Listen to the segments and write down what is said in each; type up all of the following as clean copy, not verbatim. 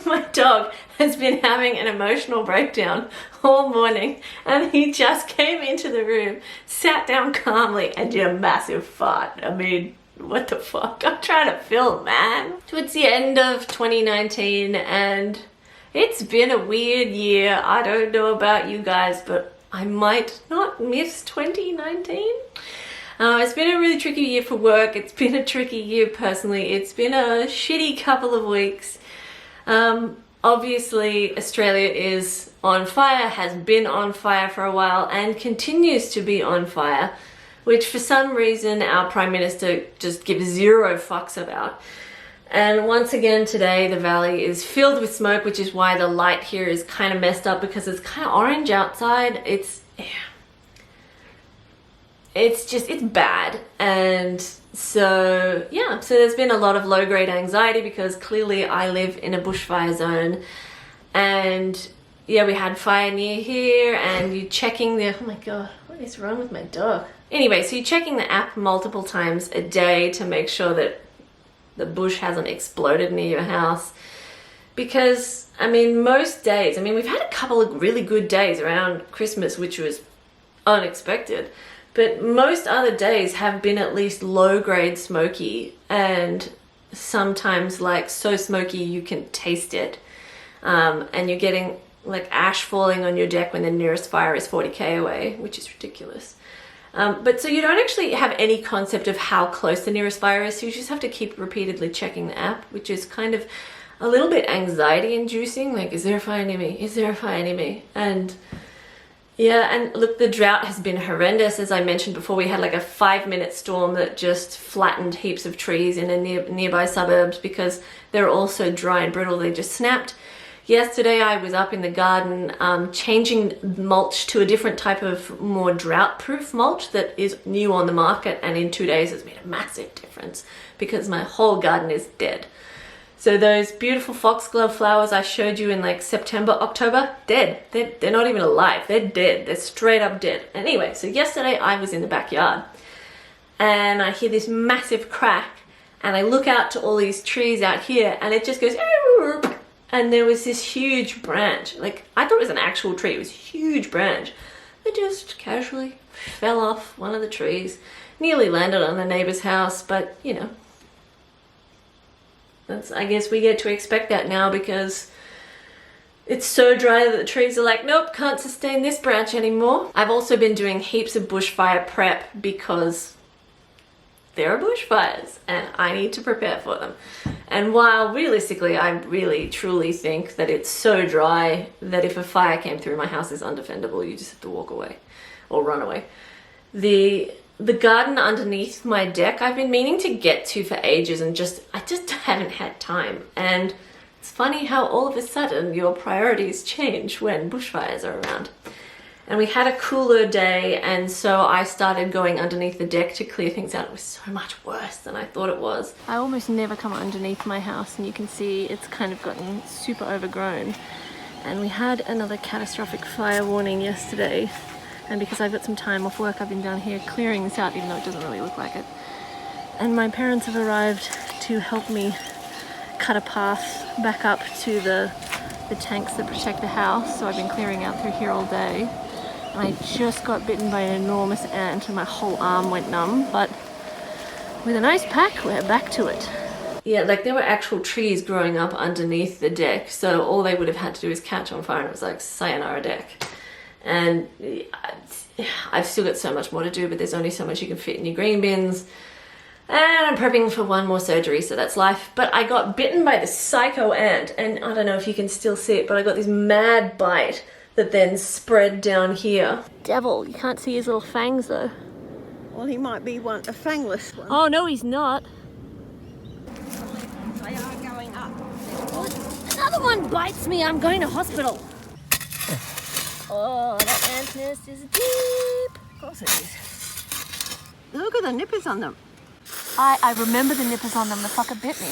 My dog has been having an emotional breakdown all morning, and he just came into the room, sat down calmly, and did a massive fart. I mean, what the fuck? I'm trying to film, man. Towards the end of 2019, and it's been a weird year. I don't know about you guys, but I might not miss 2019. It's been a really tricky year for work. It's been a tricky year personally. It's been a shitty couple of weeks. Obviously, Australia is on fire, has been on fire for a while, and continues to be on fire, which for some reason our Prime Minister just gives zero fucks about. And once again today, the valley is filled with smoke, which is why the light here is kind of messed up, because it's kind of orange outside. It's bad. And so yeah, so there's been a lot of low grade anxiety because clearly I live in a bushfire zone. And yeah, we had fire near here, and you're checking the, oh my god, what is wrong with my dog? Anyway, so you're checking the app multiple times a day to make sure that the bush hasn't exploded near your house. Because, I mean, most days, I mean, we've had a couple of really good days around Christmas, which was unexpected. But most other days have been at least low-grade smoky, and sometimes like so smoky you can taste it. And you're getting like ash falling on your deck when the nearest fire is 40k away, which is ridiculous. But so you don't actually have any concept of how close the nearest fire is, so you just have to keep repeatedly checking the app, which is kind of a little bit anxiety inducing. Like, is there a fire near me? Is there a fire near me? And yeah, and look, the drought has been horrendous. As I mentioned before, we had like a 5-minute storm that just flattened heaps of trees in a nearby suburbs because they're all so dry and brittle, they just snapped. Yesterday I was up in the garden changing mulch to a different type of more drought-proof mulch that is new on the market, and in 2 days it's made a massive difference because my whole garden is dead. So those beautiful foxglove flowers I showed you in like September, October, dead. They're not even alive. They're dead. They're straight up dead. Anyway, so yesterday I was in the backyard and I hear this massive crack, and I look out to all these trees out here, and it just goes, and there was this huge branch. Like, I thought it was an actual tree. It was a huge branch. It just casually fell off one of the trees, nearly landed on the neighbor's house, but you know, I guess we get to expect that now because it's so dry that the trees are like, nope, can't sustain this branch anymore. I've also been doing heaps of bushfire prep because there are bushfires and I need to prepare for them. And while realistically, I really truly think that it's so dry that if a fire came through, my house is undefendable. You just have to walk away or run away. The garden underneath my deck, I've been meaning to get to for ages, and I just haven't had time. And it's funny how all of a sudden your priorities change when bushfires are around. And we had a cooler day, and so I started going underneath the deck to clear things out. It was so much worse than I thought it was. I almost never come underneath my house, and you can see it's kind of gotten super overgrown. And we had another catastrophic fire warning yesterday. And because I've got some time off work, I've been down here clearing this out, even though it doesn't really look like it. And my parents have arrived to help me cut a path back up to the tanks that protect the house. So I've been clearing out through here all day. And I just got bitten by an enormous ant and my whole arm went numb. But with a nice pack, we're back to it. Yeah, like there were actual trees growing up underneath the deck. So all they would have had to do is catch on fire, and it was like sayonara deck. And I've still got so much more to do, but there's only so much you can fit in your green bins. And I'm prepping for one more surgery, so that's life. But I got bitten by this psycho ant, and I don't know if you can still see it, but I got this mad bite that then spread down here. Devil, you can't see his little fangs though. Well, he might be a fangless one. Oh no, he's not. They are going up. Another one bites me, I'm going to hospital. Oh, that ant nest is deep. Of course it is. Look at the nippers on them. I remember the nippers on them. The fucker bit me.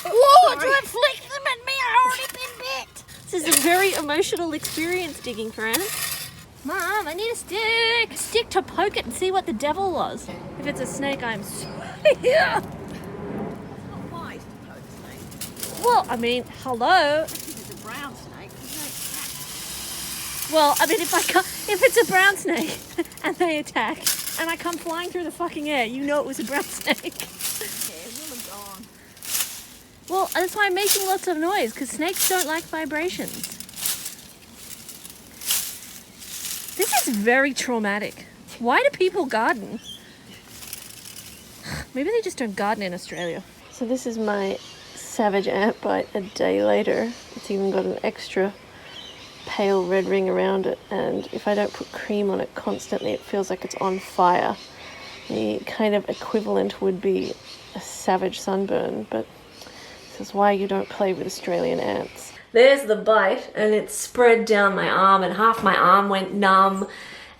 Whoa, don't flick them at me. I already been bit. This is a very emotional experience digging for ants. Mom, I need a stick. A stick to poke it and see what the devil was. If it's a snake, I'm so... It's not wise to poke snakes. Well, I mean, hello. This is a brown snake. Well, I mean, if it's a brown snake and they attack and I come flying through the fucking air, you know it was a brown snake. Yeah, it will have gone. Well, that's why I'm making lots of noise, because snakes don't like vibrations. This is very traumatic. Why do people garden? Maybe they just don't garden in Australia. So this is my savage ant bite a day later. It's even got an extra pale red ring around it, and if I don't put cream on it constantly, it feels like it's on fire. The kind of equivalent would be a savage sunburn, but this is why you don't play with Australian ants. There's the bite, and it spread down my arm, and half my arm went numb,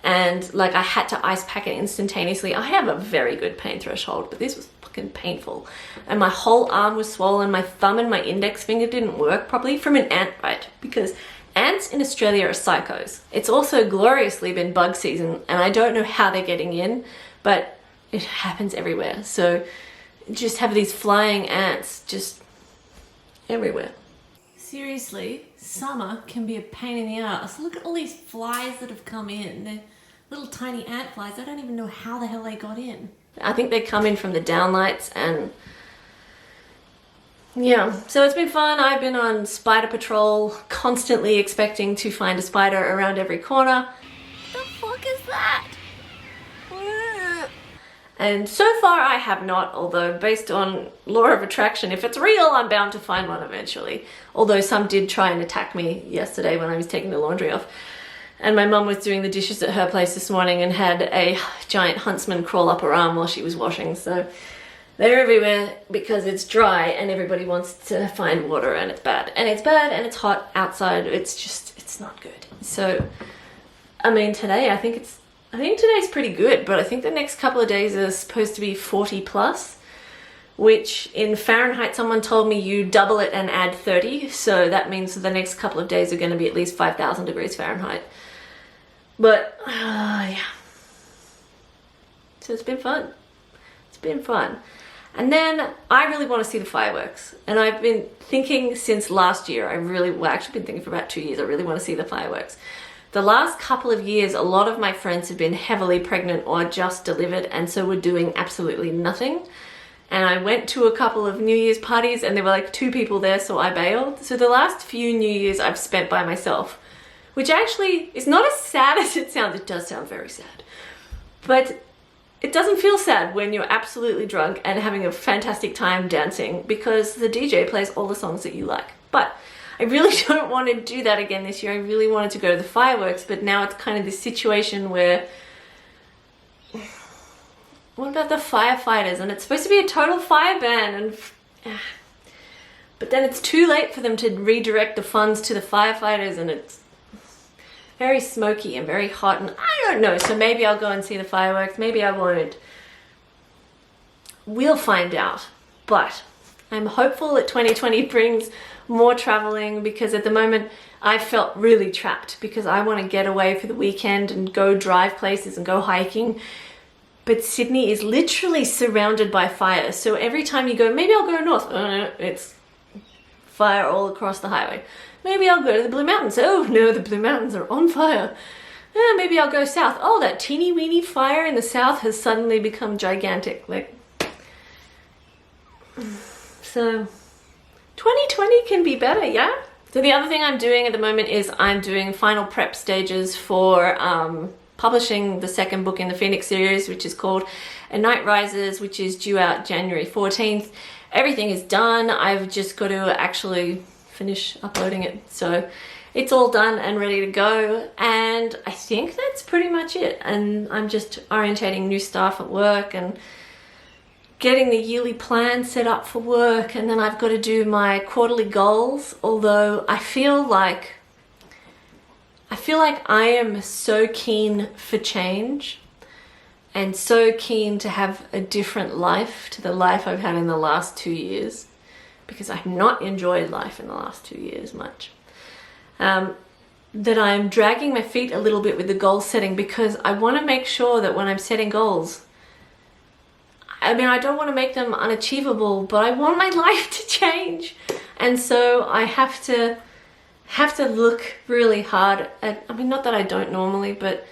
and like I had to ice pack it instantaneously. I have a very good pain threshold, but this was fucking painful. And my whole arm was swollen. My thumb and my index finger didn't work properly from an ant bite, because ants in Australia are psychos. It's also gloriously been bug season, and I don't know how they're getting in, but it happens everywhere. So just have these flying ants just everywhere. Seriously, summer can be a pain in the ass. Look at all these flies that have come in. They're little tiny ant flies. I don't even know how the hell they got in. I think they come in from the downlights, and yeah, so it's been fun. I've been on spider patrol, constantly expecting to find a spider around every corner. The fuck is that? And so far I have not, although based on law of attraction, if it's real, I'm bound to find one eventually. Although some did try and attack me yesterday when I was taking the laundry off. And my mum was doing the dishes at her place this morning and had a giant huntsman crawl up her arm while she was washing. So they're everywhere because it's dry and everybody wants to find water, and it's bad. And it's bad and it's hot outside. It's not good. So, I mean, today I think today's pretty good, but I think the next couple of days are supposed to be 40 plus, which in Fahrenheit, someone told me you double it and add 30. So that means the next couple of days are going to be at least 5,000 degrees Fahrenheit. But, yeah. So it's been fun. It's been fun. And then I really want to see the fireworks. And I've been thinking since last year, I've actually been thinking for about 2 years, I really want to see the fireworks. The last couple of years, a lot of my friends have been heavily pregnant or just delivered, and so were doing absolutely nothing. And I went to a couple of New Year's parties and there were like 2 people there, so I bailed. So the last few New Year's I've spent by myself, which actually is not as sad as it sounds. It does sound very sad. But it doesn't feel sad when you're absolutely drunk and having a fantastic time dancing, because the DJ plays all the songs that you like. But I really don't want to do that again this year. I really wanted to go to the fireworks, but now it's kind of this situation where, what about the firefighters? And it's supposed to be a total fire ban, but then it's too late for them to redirect the funds to the firefighters, and it's very smoky and very hot, and I don't know. So maybe I'll go and see the fireworks. Maybe I won't. We'll find out. But I'm hopeful that 2020 brings more traveling, because at the moment I felt really trapped because I want to get away for the weekend and go drive places and go hiking. But Sydney is literally surrounded by fire. So every time you go, maybe I'll go north. Oh no, it's fire all across the highway. Maybe I'll go to the Blue Mountains. Oh no, the Blue Mountains are on fire. Maybe I'll go south. Oh, that teeny weeny fire in the south has suddenly become gigantic. So 2020 can be better, yeah? So the other thing I'm doing at the moment is I'm doing final prep stages for publishing the second book in the Phoenix series, which is called A Night Rises, which is due out January 14th. Everything is done. I've just got to actually finish uploading it. So it's all done and ready to go. And I think that's pretty much it. And I'm just orientating new staff at work and getting the yearly plan set up for work, and then I've got to do my quarterly goals, although I feel like I am so keen for change and so keen to have a different life to the life I've had in the last 2 years, because I've not enjoyed life in the last 2 years much, that I'm dragging my feet a little bit with the goal setting, because I want to make sure that when I'm setting goals, I mean, I don't want to make them unachievable, but I want my life to change. And so I have to look really hard at, I mean, not that I don't normally, but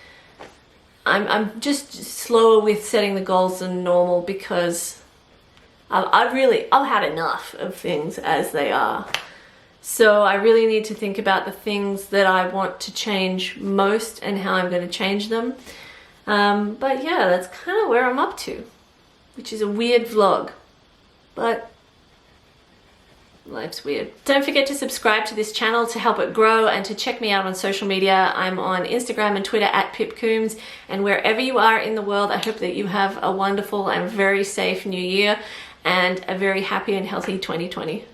I'm just slower with setting the goals than normal because I've had enough of things as they are. So I really need to think about the things that I want to change most and how I'm going to change them. But yeah, that's kind of where I'm up to, which is a weird vlog, but life's weird. Don't forget to subscribe to this channel to help it grow and to check me out on social media. I'm on Instagram and Twitter at @PipCoombs, and wherever you are in the world, I hope that you have a wonderful and very safe new year and a very happy and healthy 2020.